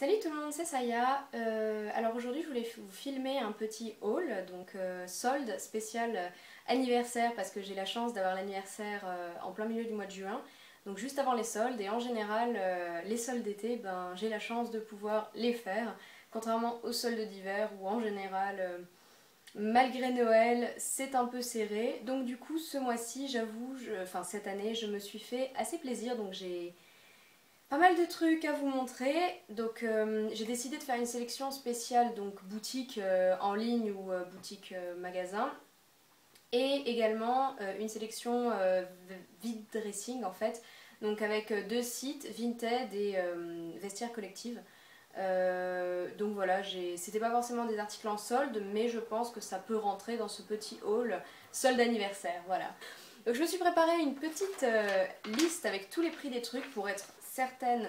Salut tout le monde, c'est Saya. Alors aujourd'hui je voulais vous filmer un petit haul, donc solde spécial anniversaire parce que j'ai la chance d'avoir l'anniversaire en plein milieu du mois de juin, donc juste avant les soldes, et en général les soldes d'été, j'ai la chance de pouvoir les faire, contrairement aux soldes d'hiver où en général malgré Noël c'est un peu serré. Donc du coup ce mois-ci j'avoue, enfin cette année je me suis fait assez plaisir, donc j'ai pas mal de trucs à vous montrer. Donc j'ai décidé de faire une sélection spéciale, donc boutique en ligne ou boutique magasin, et également une sélection vide dressing en fait, donc avec deux sites, Vinted et Vestiaire Collective. Donc voilà, c'était pas forcément des articles en solde, mais je pense que ça peut rentrer dans ce petit haul solde anniversaire, voilà. Donc je me suis préparé une petite liste avec tous les prix des trucs pour être certaine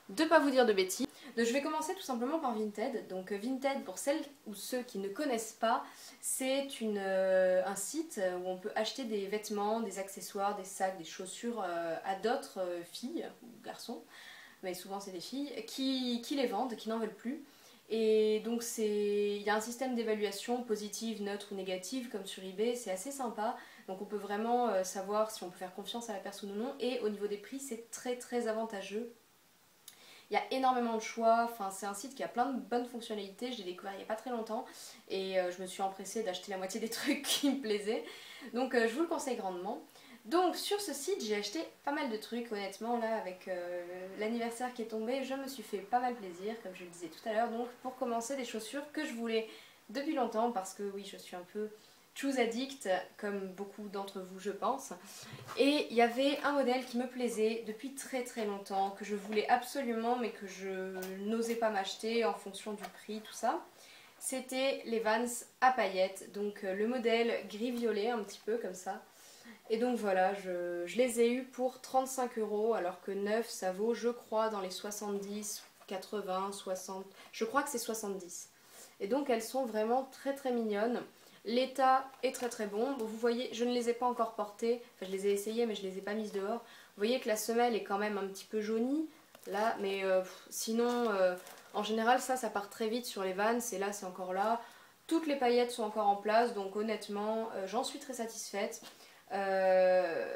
de ne pas vous dire de bêtises. Donc je vais commencer tout simplement par Vinted. Donc Vinted, pour celles ou ceux qui ne connaissent pas, c'est un site où on peut acheter des vêtements, des accessoires, des sacs, des chaussures à d'autres filles ou garçons, mais souvent c'est des filles, qui les vendent, qui n'en veulent plus. Et donc il y a un système d'évaluation positive, neutre ou négative comme sur eBay, c'est assez sympa. Donc on peut vraiment savoir si on peut faire confiance à la personne ou non. Et au niveau des prix, c'est très très avantageux. Il y a énormément de choix, enfin, c'est un site qui a plein de bonnes fonctionnalités, je l'ai découvert il n'y a pas très longtemps et je me suis empressée d'acheter la moitié des trucs qui me plaisaient. Donc je vous le conseille grandement. Donc sur ce site j'ai acheté pas mal de trucs, honnêtement là avec l'anniversaire qui est tombé, je me suis fait pas mal plaisir comme je le disais tout à l'heure. Donc pour commencer, des chaussures que je voulais depuis longtemps parce que oui, je suis un peu shoes addict comme beaucoup d'entre vous je pense. Et il y avait un modèle qui me plaisait depuis très très longtemps, que je voulais absolument mais que je n'osais pas m'acheter en fonction du prix, tout ça. C'était les Vans à paillettes, donc le modèle gris-violet un petit peu comme ça. Et donc voilà, je les ai eus pour 35 € alors que neuf ça vaut je crois dans les 70, 80, 60, je crois que c'est 70. Et donc elles sont vraiment très très mignonnes. L'état est très très bon. Bon, vous voyez, je ne les ai pas encore portées, enfin je les ai essayées mais je les ai pas mises dehors. Vous voyez que la semelle est quand même un petit peu jaunie là, mais sinon en général ça part très vite sur les Vans et là c'est encore là. Toutes les paillettes sont encore en place, donc honnêtement j'en suis très satisfaite. Très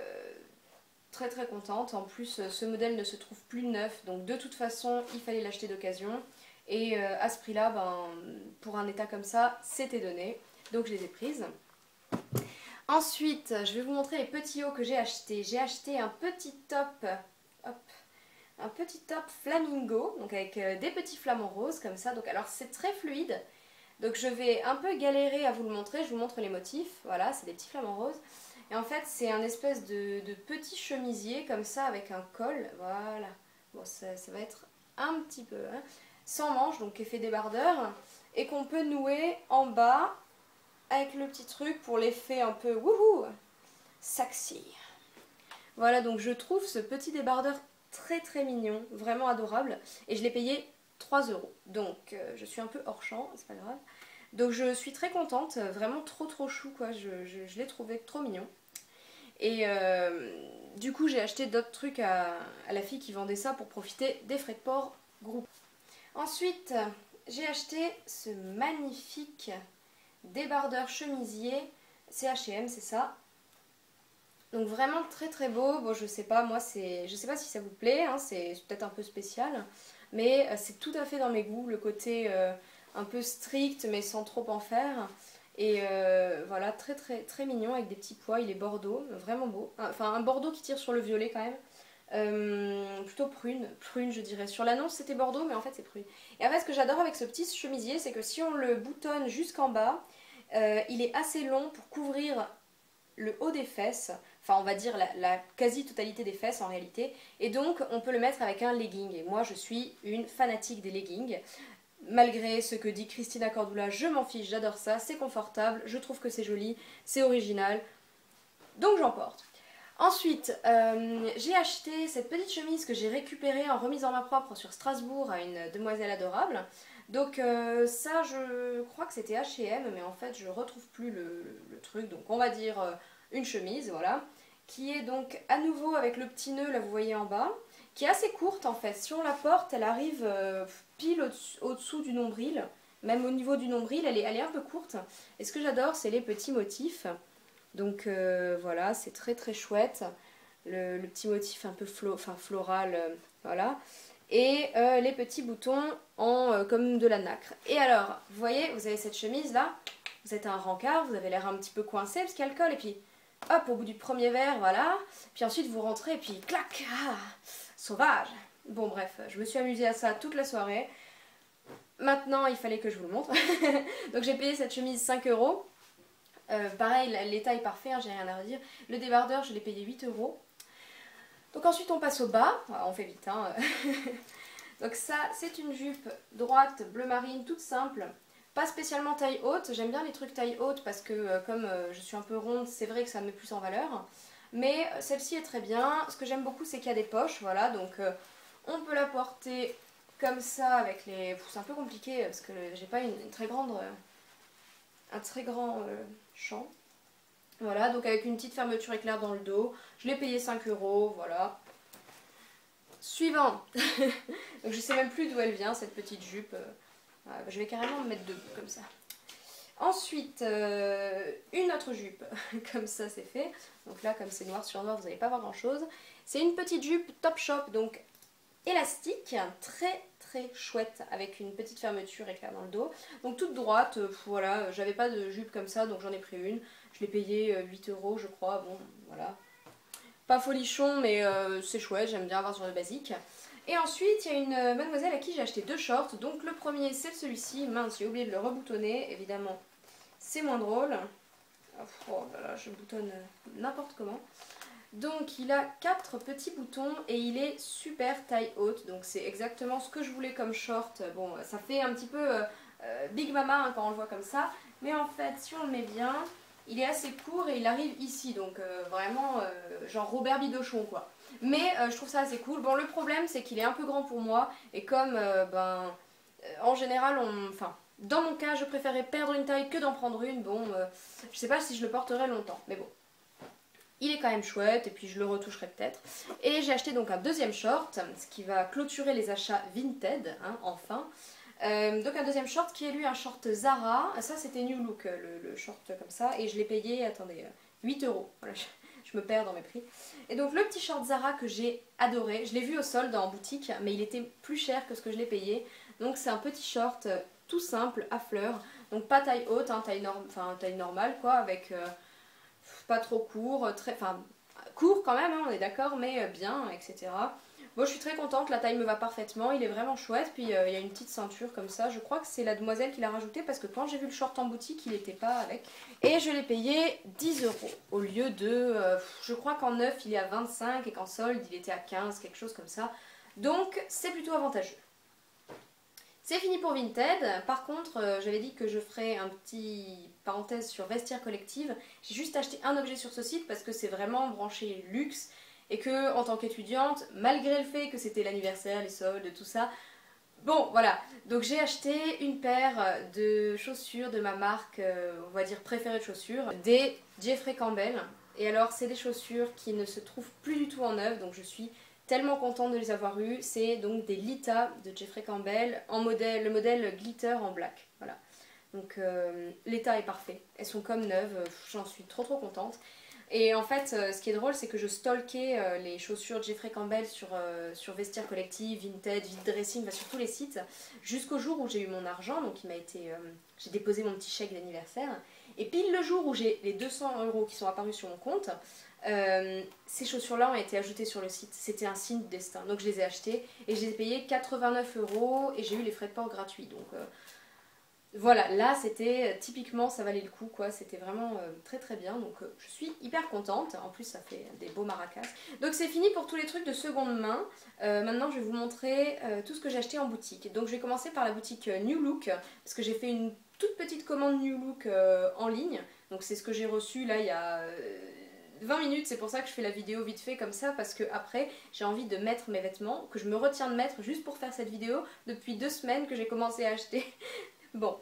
très contente. En plus ce modèle ne se trouve plus neuf, donc de toute façon il fallait l'acheter d'occasion. Et à ce prix là, pour un état comme ça, c'était donné. Donc je les ai prises. Ensuite, je vais vous montrer les petits hauts que j'ai achetés. J'ai acheté un petit top, hop, un petit top flamingo, donc avec des petits flamants roses comme ça. Donc alors c'est très fluide. Donc je vais un peu galérer à vous le montrer. Je vous montre les motifs. Voilà, c'est des petits flamants roses. Et en fait, c'est un espèce de petit chemisier comme ça avec un col. Voilà. Bon, ça va être un petit peu sans manches, donc effet débardeur, et qu'on peut nouer en bas avec le petit truc pour l'effet un peu wouhou, sexy. Voilà, donc je trouve ce petit débardeur très très mignon, vraiment adorable, et je l'ai payé 3 €. Donc je suis un peu hors champ, c'est pas grave. Donc je suis très contente, vraiment trop trop chou quoi, je l'ai trouvé trop mignon. Et du coup j'ai acheté d'autres trucs à la fille qui vendait ça pour profiter des frais de port groupe. Ensuite j'ai acheté ce magnifique débardeur chemisier, c'est H&M, c'est ça. Donc vraiment très très beau. Bon, je sais pas, moi je sais pas si ça vous plaît, hein, c'est peut-être un peu spécial, mais c'est tout à fait dans mes goûts, le côté un peu strict mais sans trop en faire. Et voilà, très très très mignon avec des petits pois, il est bordeaux, vraiment beau. Enfin un bordeaux qui tire sur le violet quand même. Plutôt prune je dirais. Sur l'annonce c'était bordeaux mais en fait c'est prune. Et en fait ce que j'adore avec ce petit chemisier c'est que si on le boutonne jusqu'en bas, il est assez long pour couvrir le haut des fesses, enfin on va dire la quasi-totalité des fesses en réalité, et donc on peut le mettre avec un legging, et moi je suis une fanatique des leggings, malgré ce que dit Christina Cordula, je m'en fiche, j'adore ça, c'est confortable, je trouve que c'est joli, c'est original, donc j'en porte. Ensuite, j'ai acheté cette petite chemise que j'ai récupérée en remise en main propre sur Strasbourg à une demoiselle adorable. Donc ça, je crois que c'était H&M, mais en fait je retrouve plus le truc, donc on va dire une chemise, voilà, qui est donc à nouveau avec le petit nœud, là vous voyez en bas, qui est assez courte en fait. Si on la porte, elle arrive pile au-dessous du nombril. Même au niveau du nombril, elle est un peu courte. Et ce que j'adore, c'est les petits motifs. Donc voilà, c'est très très chouette. Le petit motif un peu floral, voilà. Et les petits boutons en comme de la nacre. Et alors, vous voyez, vous avez cette chemise là, vous êtes un rencard, vous avez l'air un petit peu coincé parce qu'il y a le col. Et puis, hop, au bout du premier verre, voilà. Puis ensuite, vous rentrez et puis, clac, ah, sauvage. Bon bref, je me suis amusée à ça toute la soirée. Maintenant, il fallait que je vous le montre. Donc j'ai payé cette chemise 5 euros. Pareil, l'état est parfait, hein, j'ai rien à redire. Le débardeur, je l'ai payé 8 euros. Donc ensuite, on passe au bas. On fait vite, hein. Donc ça, c'est une jupe droite, bleu marine, toute simple. Pas spécialement taille haute. J'aime bien les trucs taille haute parce que comme je suis un peu ronde, c'est vrai que ça me met plus en valeur. Mais celle-ci est très bien. Ce que j'aime beaucoup, c'est qu'il y a des poches. Voilà, donc on peut la porter comme ça avec les... C'est un peu compliqué parce que j'ai pas une très grande... un très grand champ. Voilà, donc avec une petite fermeture éclair dans le dos. Je l'ai payé 5 euros, voilà. Suivant. Donc je sais même plus d'où elle vient cette petite jupe. Je vais carrément me mettre debout comme ça. Ensuite, une autre jupe. Comme ça c'est fait. Donc là, comme c'est noir sur noir, vous n'allez pas voir grand chose. C'est une petite jupe Topshop, donc élastique, très très chouette, avec une petite fermeture éclair dans le dos. Donc toute droite, voilà, j'avais pas de jupe comme ça, donc j'en ai pris une. Je l'ai payé 8 euros je crois, bon voilà. Pas folichon, mais c'est chouette, j'aime bien avoir sur le basique. Et ensuite, il y a une mademoiselle à qui j'ai acheté deux shorts. Donc le premier, c'est celui-ci. Mince, j'ai oublié de le reboutonner, évidemment. C'est moins drôle. Oh là là, je boutonne n'importe comment. Donc il a 4 petits boutons et il est super taille haute. Donc c'est exactement ce que je voulais comme short. Bon, ça fait un petit peu Big Mama hein, quand on le voit comme ça. Mais en fait, si on le met bien, il est assez court et il arrive ici. Donc vraiment genre Robert Bidochon quoi. Mais je trouve ça assez cool. Bon, le problème c'est qu'il est un peu grand pour moi. Et comme en général, enfin, dans mon cas, je préférais perdre une taille que d'en prendre une. Bon, je sais pas si je le porterai longtemps. Mais bon. Il est quand même chouette et puis je le retoucherai peut-être. Et j'ai acheté donc un deuxième short, ce qui va clôturer les achats Vinted, hein, enfin. Donc un deuxième short qui est lui un short Zara. Ça c'était New Look, le short comme ça. Et je l'ai payé, attendez, 8 euros. Voilà, je me perds dans mes prix. Et donc le petit short Zara que j'ai adoré, je l'ai vu au solde en boutique, mais il était plus cher que ce que je l'ai payé. Donc c'est un petit short tout simple, à fleurs. Donc pas taille haute, hein, taille normale quoi, avec... pas trop court, court quand même, hein, on est d'accord, mais bien, etc. Bon, je suis très contente, la taille me va parfaitement, il est vraiment chouette, puis il y a une petite ceinture comme ça, je crois que c'est la demoiselle qui l'a rajouté parce que quand j'ai vu le short en boutique, il n'était pas avec. Et je l'ai payé 10 euros au lieu de, je crois qu'en neuf il est à 25 et qu'en solde il était à 15, quelque chose comme ça. Donc c'est plutôt avantageux. C'est fini pour Vinted. Par contre, j'avais dit que je ferais un petit parenthèse sur Vestiaire Collective. J'ai juste acheté un objet sur ce site parce que c'est vraiment branché luxe et que en tant qu'étudiante, malgré le fait que c'était l'anniversaire, les soldes, tout ça, bon voilà. Donc j'ai acheté une paire de chaussures de ma marque, on va dire préférée de chaussures, des Jeffrey Campbell. Et alors c'est des chaussures qui ne se trouvent plus du tout en neuf, donc je suis tellement contente de les avoir eues. C'est donc des Lita de Jeffrey Campbell en le modèle glitter en black. Voilà. Donc l'état est parfait. Elles sont comme neuves, j'en suis trop contente. Et en fait, ce qui est drôle, c'est que je stalkais les chaussures Jeffrey Campbell sur Vestiaire Collective, Vinted, Vide Dressing, sur tous les sites, jusqu'au jour où j'ai eu mon argent. Donc j'ai déposé mon petit chèque d'anniversaire. Et pile le jour où j'ai les 200 euros qui sont apparus sur mon compte, ces chaussures-là ont été ajoutées sur le site. C'était un signe de destin. Donc je les ai achetées et je les ai payées 89 euros et j'ai eu les frais de port gratuits. Donc voilà, là c'était typiquement, ça valait le coup quoi. C'était vraiment très bien. Donc je suis hyper contente. En plus ça fait des beaux maracas. Donc c'est fini pour tous les trucs de seconde main. Maintenant je vais vous montrer tout ce que j'ai acheté en boutique. Donc je vais commencer par la boutique New Look parce que j'ai fait une toute petite commande New Look en ligne. Donc c'est ce que j'ai reçu là il y a 20 minutes, c'est pour ça que je fais la vidéo vite fait comme ça, parce que après j'ai envie de mettre mes vêtements, que je me retiens de mettre juste pour faire cette vidéo depuis 2 semaines que j'ai commencé à acheter. Bon,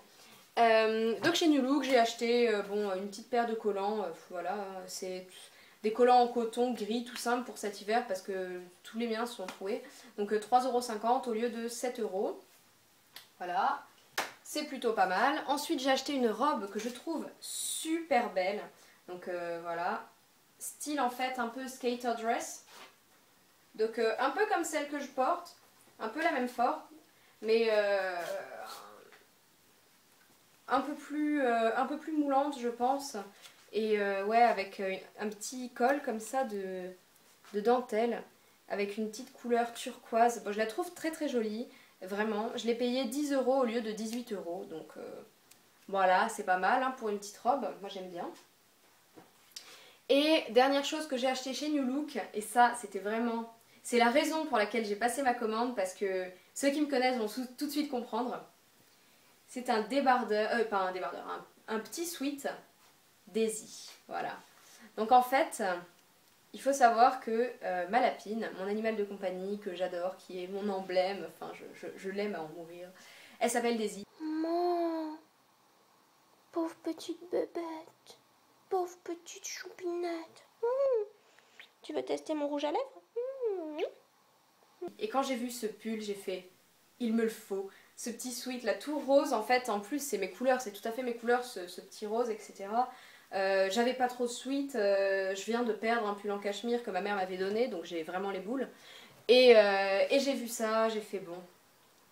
donc chez New Look j'ai acheté bon, une petite paire de collants, voilà, c'est des collants en coton gris tout simple pour cet hiver parce que tous les miens sont troués. Donc 3,50 € au lieu de 7 €. Voilà, c'est plutôt pas mal. Ensuite j'ai acheté une robe que je trouve super belle. Donc voilà, style en fait un peu skater dress. Donc un peu comme celle que je porte, un peu la même forme, mais un peu plus moulante je pense. Et ouais, avec un petit col comme ça de dentelle, avec une petite couleur turquoise. Bon, je la trouve très très jolie, vraiment. Je l'ai payée 10 € au lieu de 18 €, donc voilà, c'est pas mal hein, pour une petite robe, moi j'aime bien. Et dernière chose que j'ai acheté chez New Look, et ça c'était vraiment... C'est la raison pour laquelle j'ai passé ma commande, parce que ceux qui me connaissent vont tout de suite comprendre. C'est un débardeur, pas un débardeur, un petit sweat Daisy, voilà. Donc en fait, il faut savoir que ma lapine, mon animal de compagnie que j'adore, qui est mon emblème, enfin je l'aime à en mourir, elle s'appelle Daisy. Maman, pauvre petite bébête, pauvre petite choupinette. Tu veux tester mon rouge à lèvres? Et quand j'ai vu ce pull, j'ai fait, il me le faut. Ce petit sweat là, tout rose, en fait, en plus c'est mes couleurs, c'est tout à fait mes couleurs, ce petit rose, etc. J'avais pas trop de sweat, je viens de perdre un pull en cachemire que ma mère m'avait donné, donc j'ai vraiment les boules. Et j'ai vu ça, j'ai fait bon,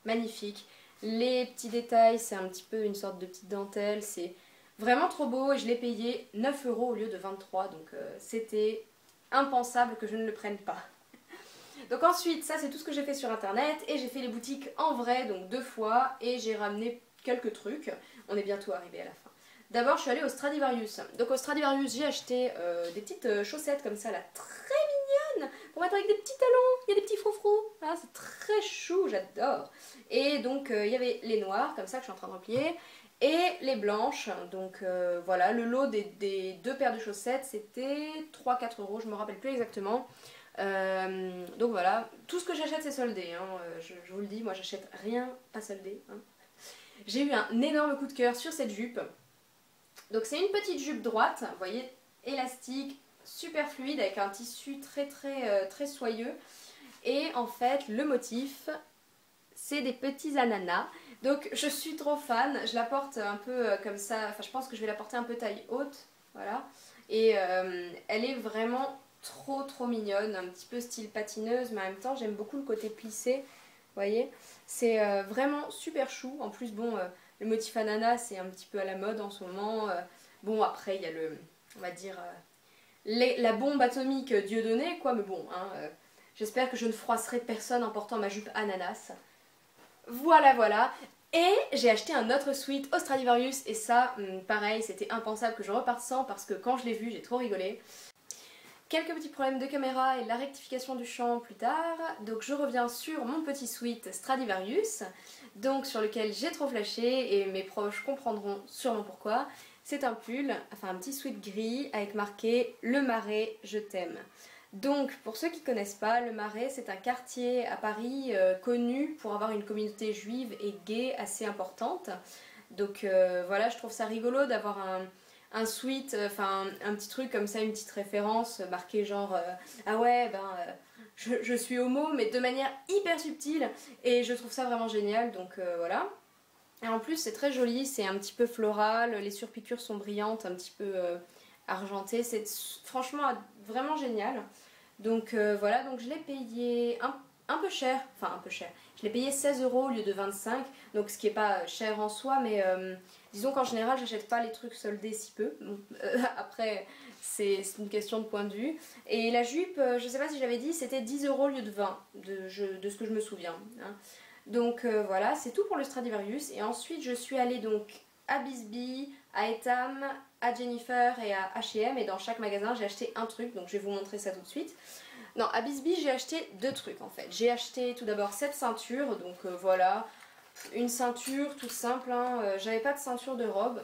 magnifique. Les petits détails, c'est un petit peu une sorte de petite dentelle, c'est vraiment trop beau et je l'ai payé 9 € au lieu de 23, donc c'était impensable que je ne le prenne pas. Donc ensuite, ça c'est tout ce que j'ai fait sur internet et j'ai fait les boutiques en vrai, donc 2 fois, et j'ai ramené quelques trucs. On est bientôt arrivé à la fin. D'abord, je suis allée au Stradivarius. Donc au Stradivarius, j'ai acheté des petites chaussettes comme ça, là, très mignonnes, pour mettre avec des petits talons. Il y a des petits froufrous. Ah, c'est très chou, j'adore. Et donc, il y avait les noirs, comme ça, que je suis en train de replier, et les blanches. Donc voilà, le lot des 2 paires de chaussettes, c'était 3-4 €, je me rappelle plus exactement. Donc voilà, tout ce que j'achète c'est soldé, hein. Je vous le dis, moi j'achète rien pas soldé, hein. J'ai eu un énorme coup de cœur sur cette jupe. Donc c'est une petite jupe droite, vous voyez, élastique, super fluide, avec un tissu très soyeux. Et en fait le motif c'est des petits ananas. Donc je suis trop fan, je la porte un peu comme ça, enfin je pense que je vais la porter un peu taille haute, voilà. Et elle est vraiment trop mignonne, un petit peu style patineuse, mais en même temps j'aime beaucoup le côté plissé, vous voyez. C'est vraiment super chou. En plus bon, le motif ananas c'est un petit peu à la mode en ce moment. Bon après il y a le, on va dire, la bombe atomique Dieudonné quoi, mais bon, hein, j'espère que je ne froisserai personne en portant ma jupe ananas. Voilà. Et j'ai acheté un autre sweat au Stradivarius et ça, pareil, c'était impensable que je reparte sans parce que quand je l'ai vu, j'ai trop rigolé. Quelques petits problèmes de caméra et la rectification du champ plus tard. Donc je reviens sur mon petit sweat Stradivarius, donc sur lequel j'ai trop flashé et mes proches comprendront sûrement pourquoi. C'est un pull, enfin un petit sweat gris avec marqué « Le Marais, je t'aime ». Donc, pour ceux qui ne connaissent pas, le Marais, c'est un quartier à Paris connu pour avoir une communauté juive et gay assez importante. Donc voilà, je trouve ça rigolo d'avoir un sweat, enfin un petit truc comme ça, une petite référence marquée genre ah ouais, ben je suis homo, mais de manière hyper subtile. Et je trouve ça vraiment génial, donc voilà. Et en plus, c'est très joli, c'est un petit peu floral, les surpiqûres sont brillantes, un petit peu argentées. C'est franchement vraiment génial. Donc voilà, donc je l'ai payé un peu cher, enfin un peu cher. Je l'ai payé 16 € au lieu de 25, donc ce qui est pas cher en soi, mais disons qu'en général j'achète pas les trucs soldés si peu. Bon, après c'est une question de point de vue. Et la jupe, je sais pas si j'avais dit, c'était 10 € au lieu de 20, de ce que je me souviens, hein. Donc voilà, c'est tout pour le Stradivarius. Et ensuite je suis allée donc à Bisbee, à Etam, à Jennifer et à H&M, et dans chaque magasin j'ai acheté un truc, donc je vais vous montrer ça tout de suite. Non, à Bisbee j'ai acheté 2 trucs en fait. J'ai acheté tout d'abord cette ceinture, donc voilà, une ceinture toute simple, hein. J'avais pas de ceinture de robe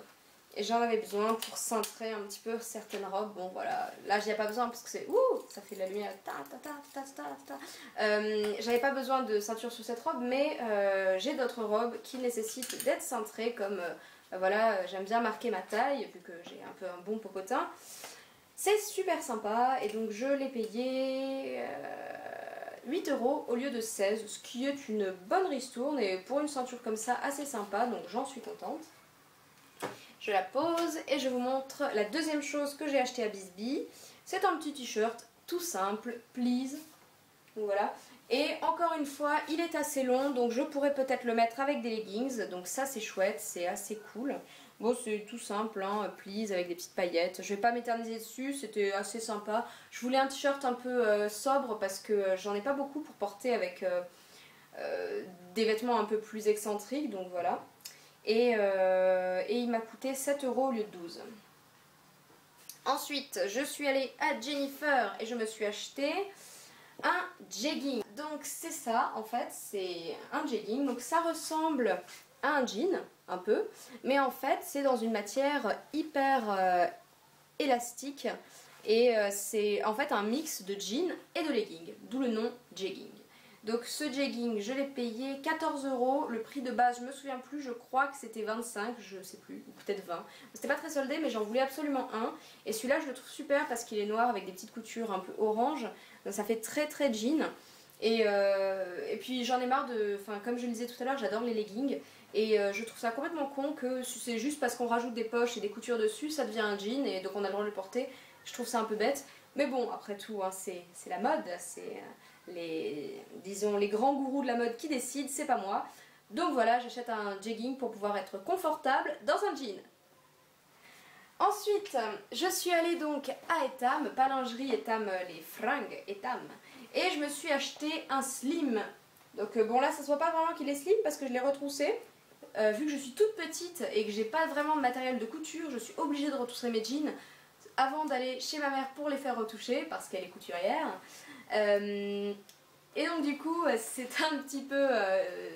et j'en avais besoin pour cintrer un petit peu certaines robes. Bon voilà, là j'y ai pas besoin parce que c'est ouh, ça fait de la lumière. J'avais pas besoin de ceinture sur cette robe, mais j'ai d'autres robes qui nécessitent d'être cintrées comme voilà, j'aime bien marquer ma taille vu que j'ai un peu un bon popotin. C'est super sympa et donc je l'ai payé 8 € au lieu de 16, ce qui est une bonne ristourne et pour une ceinture comme ça assez sympa, donc j'en suis contente. Je la pose et je vous montre la deuxième chose que j'ai acheté à Bisbee. C'est un petit t-shirt tout simple, please. Donc voilà. Et encore une fois, il est assez long, donc je pourrais peut-être le mettre avec des leggings. Donc ça c'est chouette, c'est assez cool. Bon, c'est tout simple, hein, please, avec des petites paillettes. Je vais pas m'éterniser dessus, c'était assez sympa. Je voulais un t-shirt un peu sobre parce que j'en ai pas beaucoup pour porter avec des vêtements un peu plus excentriques, donc voilà. Et il m'a coûté 7 € au lieu de 12. Ensuite, je suis allée à Jennifer et je me suis acheté un jegging. Donc c'est ça en fait, c'est un jegging. Donc ça ressemble à un jean, un peu. Mais en fait, c'est dans une matière hyper élastique. Et c'est en fait un mix de jean et de legging. D'où le nom jegging. Donc ce jegging, je l'ai payé 14 €. Le prix de base, je me souviens plus, je crois que c'était 25, je sais plus, ou peut-être 20. C'était pas très soldé, mais j'en voulais absolument un. Et celui-là, je le trouve super parce qu'il est noir avec des petites coutures un peu orange. Donc ça fait très très jean. Et puis j'en ai marre de... Enfin, comme je le disais tout à l'heure, j'adore les leggings. Et je trouve ça complètement con que c'est juste parce qu'on rajoute des poches et des coutures dessus, ça devient un jean et donc on a le droit de le porter. Je trouve ça un peu bête. Mais bon, après tout, hein, c'est la mode, c'est disons, les grands gourous de la mode qui décident, c'est pas moi. Donc voilà, j'achète un jegging pour pouvoir être confortable dans un jean. Ensuite, je suis allée donc à Etam, pas lingerie Etam, les fringues Etam, et je me suis acheté un slim. Donc bon là, ça se voit pas vraiment qu'il est slim parce que je l'ai retroussé. Vu que je suis toute petite et que j'ai pas vraiment de matériel de couture, je suis obligée de retrousser mes jeans avant d'aller chez ma mère pour les faire retoucher parce qu'elle est couturière. Et donc du coup c'est un petit peu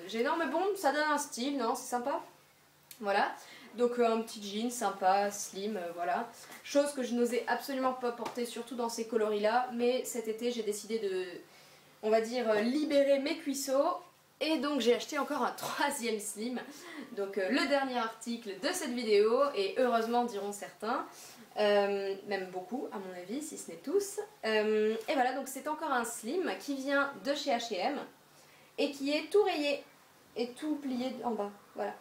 gênant, mais bon, ça donne un style, non, c'est sympa. Voilà, donc un petit jean sympa, slim, voilà. Chose que je n'osais absolument pas porter, surtout dans ces coloris là, mais cet été j'ai décidé de, on va dire, libérer mes cuisseaux. Et donc j'ai acheté encore un troisième slim, donc le dernier article de cette vidéo, et heureusement diront certains, même beaucoup à mon avis, si ce n'est tous. Et voilà, donc c'est encore un slim qui vient de chez H&M, et qui est tout rayé, et tout plié en bas, voilà.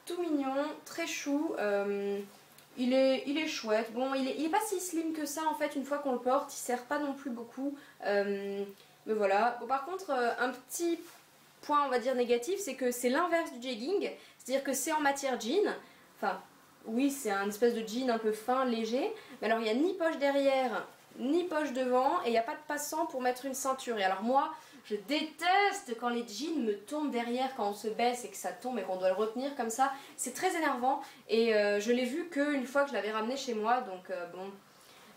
Tout mignon, très chou, il est chouette. Bon, il est pas si slim que ça en fait, une fois qu'on le porte, il sert pas non plus beaucoup. Mais voilà. Bon, par contre, un petit point on va dire négatif, c'est que c'est l'inverse du jegging, c'est-à-dire que c'est en matière jean. Enfin, oui, c'est un espèce de jean un peu fin, léger, mais alors il n'y a ni poche derrière, ni poche devant, et il n'y a pas de passant pour mettre une ceinture. Et alors moi, je déteste quand les jeans me tombent derrière quand on se baisse et que ça tombe et qu'on doit le retenir comme ça. C'est très énervant et je l'ai vu qu'une fois que je l'avais ramené chez moi, donc bon,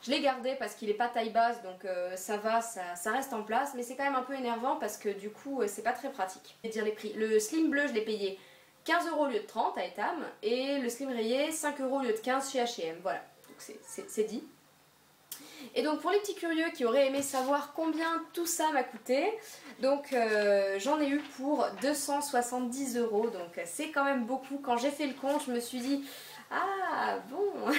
je l'ai gardé parce qu'il n'est pas taille basse, donc ça va, ça reste en place, mais c'est quand même un peu énervant parce que du coup c'est pas très pratique. Je vais dire les prix. Le slim bleu, je l'ai payé 15 € au lieu de 30 à Etam, et le slim rayé 5 € au lieu de 15 chez H&M. Voilà, donc c'est dit. Et donc pour les petits curieux qui auraient aimé savoir combien tout ça m'a coûté, donc j'en ai eu pour 270 €, donc c'est quand même beaucoup. Quand j'ai fait le compte, je me suis dit, ah bon,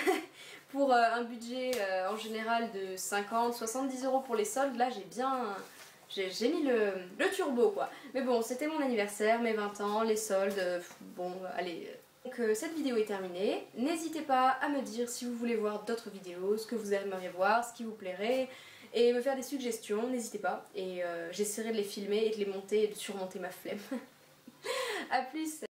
pour un budget en général de 50-70 € pour les soldes, là j'ai mis le turbo quoi. Mais bon, c'était mon anniversaire, mes 20 ans, les soldes, bon allez. Donc cette vidéo est terminée. N'hésitez pas à me dire si vous voulez voir d'autres vidéos, ce que vous aimeriez voir, ce qui vous plairait, et me faire des suggestions, n'hésitez pas. Et j'essaierai de les filmer et de les monter et de surmonter ma flemme. A plus.